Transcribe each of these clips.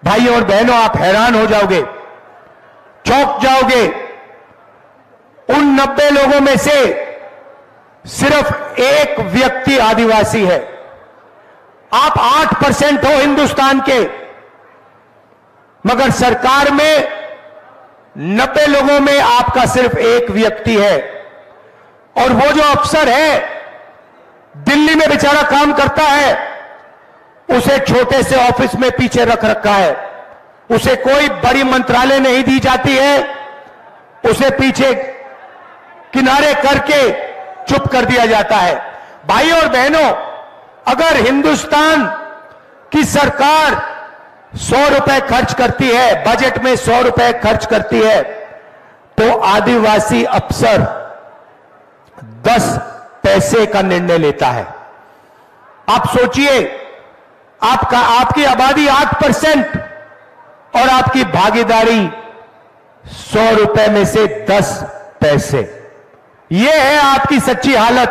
भाइयों और बहनों, आप हैरान हो जाओगे, चौंक जाओगे। उन 90 लोगों में से सिर्फ एक व्यक्ति आदिवासी है। आप 8% हो हिंदुस्तान के, मगर सरकार में 90 लोगों में आपका सिर्फ एक व्यक्ति है। और वो जो अफसर है, दिल्ली में बेचारा काम करता है, उसे छोटे से ऑफिस में पीछे रख रखा है। उसे कोई बड़ी मंत्रालय नहीं दी जाती है, उसे पीछे किनारे करके चुप कर दिया जाता है। भाइयों और बहनों, अगर हिंदुस्तान की सरकार 100 रुपए खर्च करती है, बजट में 100 रुपए खर्च करती है, तो आदिवासी अफसर 10 पैसे का निर्णय लेता है। आप सोचिए, आपकी आबादी 8% और आपकी भागीदारी 100 रुपए में से 10 पैसे। यह है आपकी सच्ची हालत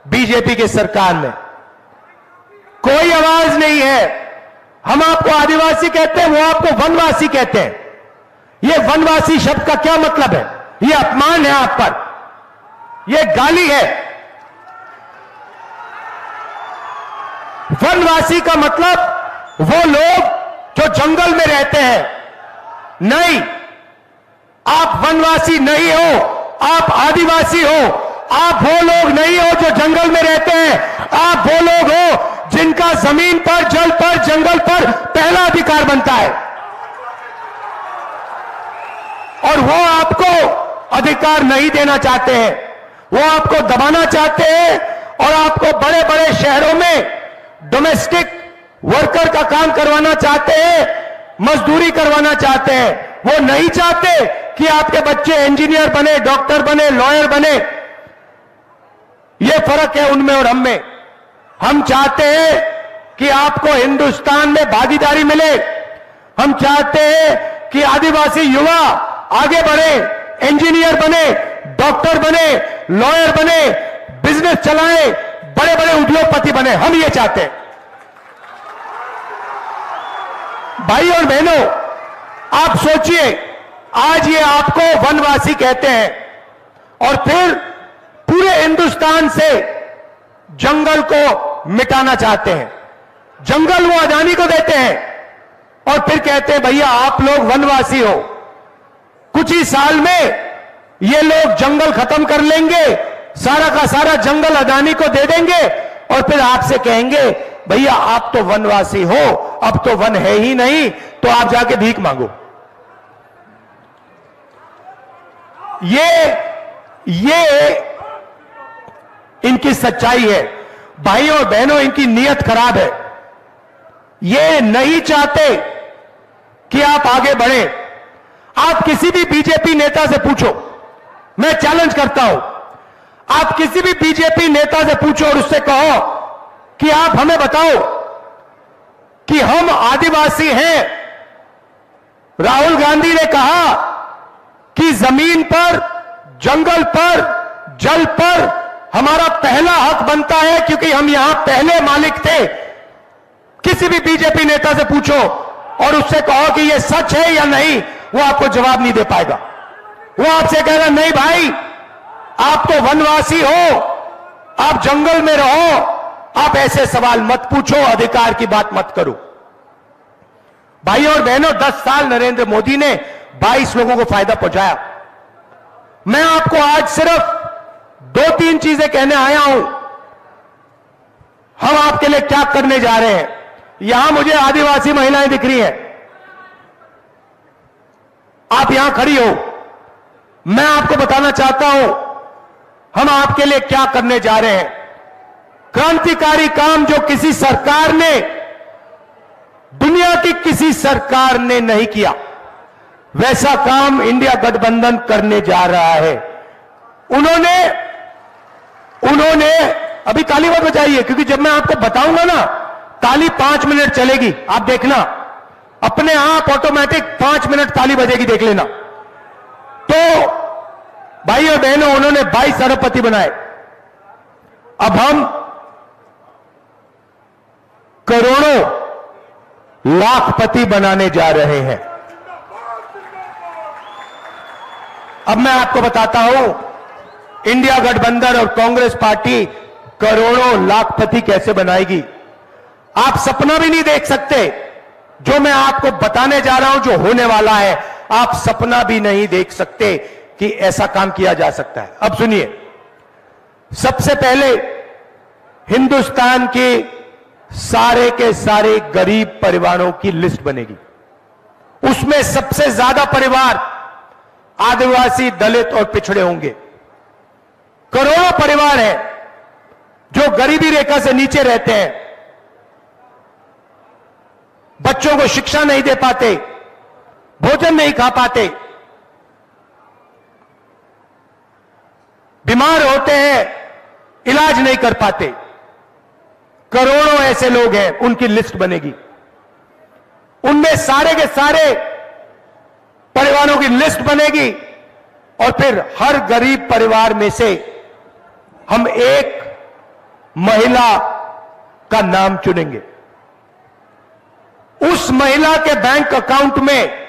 बीजेपी के सरकार में। कोई आवाज नहीं है। हम आपको आदिवासी कहते हैं, वो आपको वनवासी कहते हैं। यह वनवासी शब्द का क्या मतलब है? यह अपमान है आप पर, यह गाली है। वनवासी का मतलब वो लोग जो जंगल में रहते हैं। नहीं, आप वनवासी नहीं हो, आप आदिवासी हो। आप वो लोग नहीं हो जो जंगल में रहते हैं, आप वो लोग हो जिनका जमीन पर, जल पर, जंगल पर पहला अधिकार बनता है। और वो आपको अधिकार नहीं देना चाहते हैं, वो आपको दबाना चाहते हैं और आपको बड़े बड़े शहरों में डोमेस्टिक वर्कर का काम करवाना चाहते हैं, मजदूरी करवाना चाहते हैं। वो नहीं चाहते कि आपके बच्चे इंजीनियर बने, डॉक्टर बने, लॉयर बने। ये फर्क है उनमें और हम में। हम चाहते हैं कि आपको हिंदुस्तान में भागीदारी मिले। हम चाहते हैं कि आदिवासी युवा आगे बढ़े, इंजीनियर बने, डॉक्टर बने, लॉयर बने, बिजनेस चलाएं, बड़े बड़े उद्योगपति बने। हम ये चाहते हैं। भाई और बहनों, आप सोचिए, आज ये आपको वनवासी कहते हैं और फिर पूरे हिंदुस्तान से जंगल को मिटाना चाहते हैं। जंगल वो अदानी को देते हैं और फिर कहते हैं भैया आप लोग वनवासी हो। कुछ ही साल में ये लोग जंगल खत्म कर लेंगे, सारा का सारा जंगल अदानी को दे देंगे और फिर आपसे कहेंगे भैया आप तो वनवासी हो, अब तो वन है ही नहीं, तो आप जाके भीख मांगो। ये इनकी सच्चाई है। भाइयों और बहनों, इनकी नीयत खराब है। ये नहीं चाहते कि आप आगे बढ़े। आप किसी भी बीजेपी नेता से पूछो, मैं चैलेंज करता हूं, आप किसी भी बीजेपी नेता से पूछो और उससे कहो कि आप हमें बताओ कि हम आदिवासी हैं। राहुल गांधी ने कहा कि जमीन पर, जंगल पर, जल पर हमारा पहला हक बनता है क्योंकि हम यहां पहले मालिक थे। किसी भी बीजेपी नेता से पूछो और उससे कहो कि यह सच है या नहीं, वो आपको जवाब नहीं दे पाएगा। वो आपसे कहेगा नहीं भाई, आप तो वनवासी हो, आप जंगल में रहो, आप ऐसे सवाल मत पूछो, अधिकार की बात मत करो। भाइयों और बहनों, 10 साल नरेंद्र मोदी ने 22 लोगों को फायदा पहुंचाया। मैं आपको आज सिर्फ 2-3 चीजें कहने आया हूं। हम आपके लिए क्या करने जा रहे हैं। यहां मुझे आदिवासी महिलाएं दिख रही हैं, आप यहां खड़ी हो। मैं आपको बताना चाहता हूं हम आपके लिए क्या करने जा रहे हैं। क्रांतिकारी काम जो किसी सरकार ने, दुनिया की किसी सरकार ने नहीं किया, वैसा काम इंडिया गठबंधन करने जा रहा है। उन्होंने अभी ताली मत बजाइए, क्योंकि जब मैं आपको बताऊंगा ना, ताली 5 मिनट चलेगी। आप देखना, अपने आप ऑटोमेटिक 5 मिनट ताली बजेगी, देख लेना। तो भाइयों बहनों, उन्होंने 22 अरबपति बनाए। अब हम करोड़ों लाखपति बनाने जा रहे हैं। अब मैं आपको बताता हूं, इंडिया गठबंधन और कांग्रेस पार्टी करोड़ों लाखपति कैसे बनाएगी। आप सपना भी नहीं देख सकते। जो मैं आपको बताने जा रहा हूं, जो होने वाला है, आप सपना भी नहीं देख सकते कि ऐसा काम किया जा सकता है। अब सुनिए, सबसे पहले हिंदुस्तान के सारे के सारे गरीब परिवारों की लिस्ट बनेगी। उसमें सबसे ज्यादा परिवार आदिवासी, दलित और पिछड़े होंगे। करोड़ों परिवार हैं जो गरीबी रेखा से नीचे रहते हैं, बच्चों को शिक्षा नहीं दे पाते, भोजन नहीं खा पाते, बीमार होते हैं, इलाज नहीं कर पाते। करोड़ों ऐसे लोग हैं, उनकी लिस्ट बनेगी। उनमें सारे के सारे परिवारों की लिस्ट बनेगी और फिर हर गरीब परिवार में से हम एक महिला का नाम चुनेंगे। उस महिला के बैंक अकाउंट में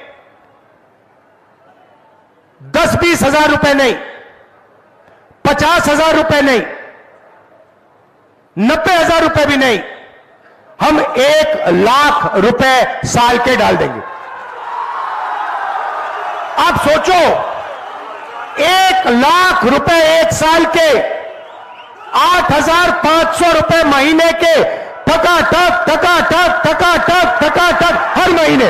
10-20 हजार रुपए नहीं, 50,000 रुपए नहीं, 90,000 रुपए भी नहीं, हम 1 लाख रुपए साल के डाल देंगे। आप सोचो, 1 लाख रुपए एक साल के, 8,500 रुपए महीने के, ठकाठक ठकाठक ठकाठक ठकाठक हर महीने।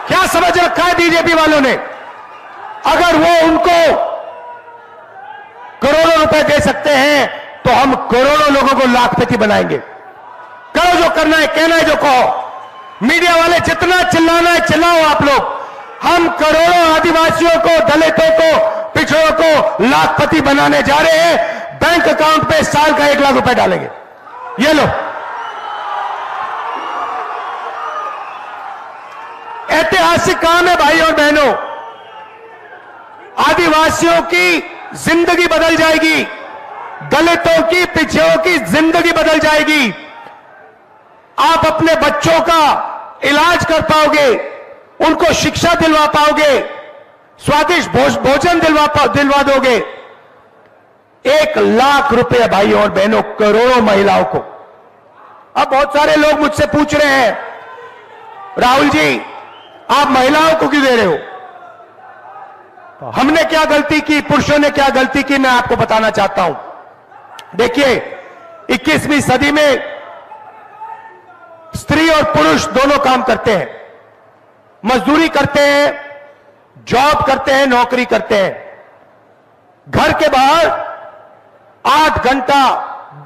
क्या समझ रखा है बीजेपी वालों ने? अगर वो उनको करोड़ों रुपए दे सकते हैं तो हम करोड़ों लोगों को लाखपति बनाएंगे। करो जो करना है, कहना है जो कहो। मीडिया वाले जितना चिल्लाना है चिल्लाओ आप लोग। हम करोड़ों आदिवासियों को, दलितों को, पिछड़ों को लाखपति बनाने जा रहे हैं। बैंक अकाउंट पे साल का 1 लाख रुपए डालेंगे। ये लो, ऐतिहासिक काम है भाई और बहनों। आदिवासियों की जिंदगी बदल जाएगी, दलितों की, पिछड़ों की जिंदगी बदल जाएगी। आप अपने बच्चों का इलाज कर पाओगे, उनको शिक्षा दिलवा पाओगे, स्वादिष्ट भोजन दिलवा दोगे। 1 लाख रुपए भाइयों और बहनों, करोड़ों महिलाओं को। अब बहुत सारे लोग मुझसे पूछ रहे हैं, राहुल जी आप महिलाओं को क्यों दे रहे हो? तो हमने क्या गलती की, पुरुषों ने क्या गलती की, मैं आपको बताना चाहता हूं। देखिए, 21वीं सदी में स्त्री और पुरुष दोनों काम करते हैं, मजदूरी करते हैं, जॉब करते हैं, नौकरी करते हैं। घर के बाहर 8 घंटा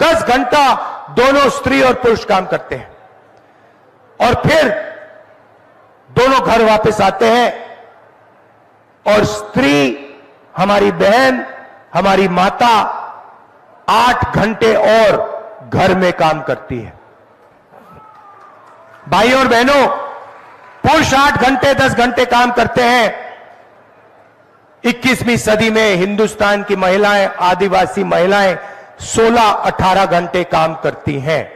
10 घंटा दोनों स्त्री और पुरुष काम करते हैं और फिर दोनों घर वापस आते हैं और स्त्री, हमारी बहन, हमारी माता 8 घंटे और घर में काम करती है। भाइयों और बहनों, पुरुष 8 घंटे 10 घंटे काम करते हैं। 21वीं सदी में हिंदुस्तान की महिलाएं, आदिवासी महिलाएं 16-18 घंटे काम करती हैं।